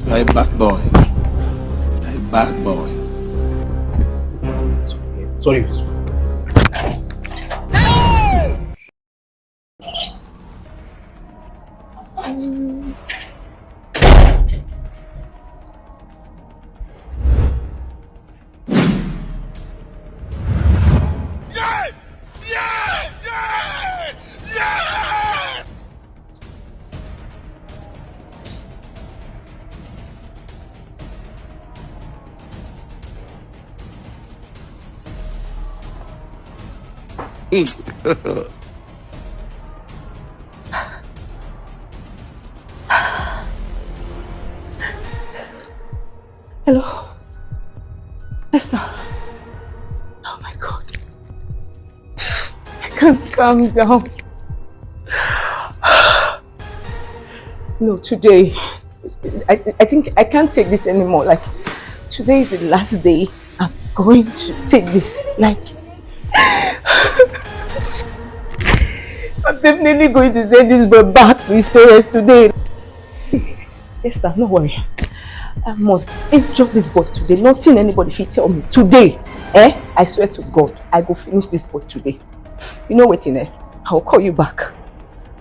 You're a bad boy. You're a bad boy. Sorry. Hello? Esther? Oh my God. I can't calm down. No, today, I think I can't take this anymore. Like, today is the last day I'm going to take this. Like, I'm definitely going to send this boy back to his parents today. Esther, no worry. I must injure this boy today. Nothing anybody should tell me today. I swear to God, I go finish this boy today. You know what, I'll call you back.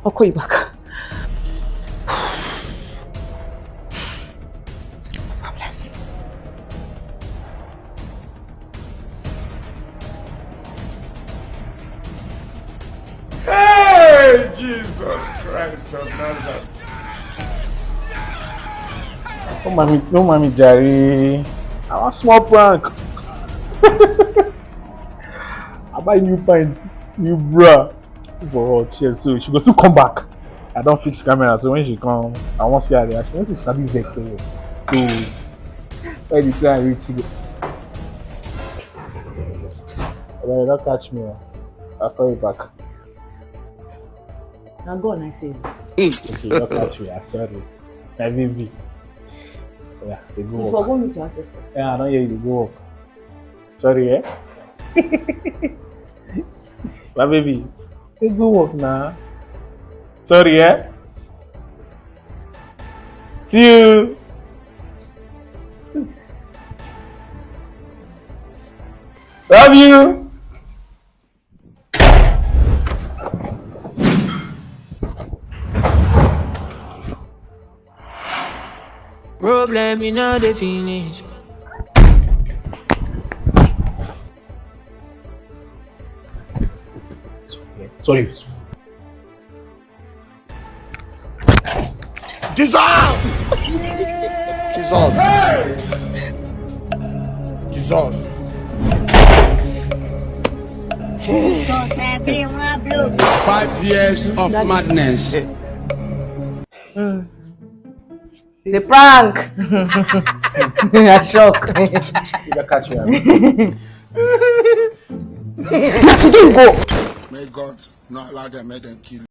I'll call you back. Hey, Jesus Christ of Nazareth. No mommy, Jerry. I want small prank. I buy new pint, new bra for her chair, so she go still come back. I don't fix camera, so when she come, I want to see her reaction. When she sabi vex, so where the time reach you? Well, don't catch me. I'll call you back. Now go on, I say. Okay, don't catch me. I'm sorry. My baby. Yeah, they go You forgot me to access this. Yeah, I don't hear you. They go up. Sorry, My baby. They go up now. Sorry, See you. Love you. Problem in all the finish. Sorry. Dissolve! Dissolve. Dissolve. 5 years of madness. It's a prank. I'm shocked. You don't catch me. May God not allow them, make them kill you.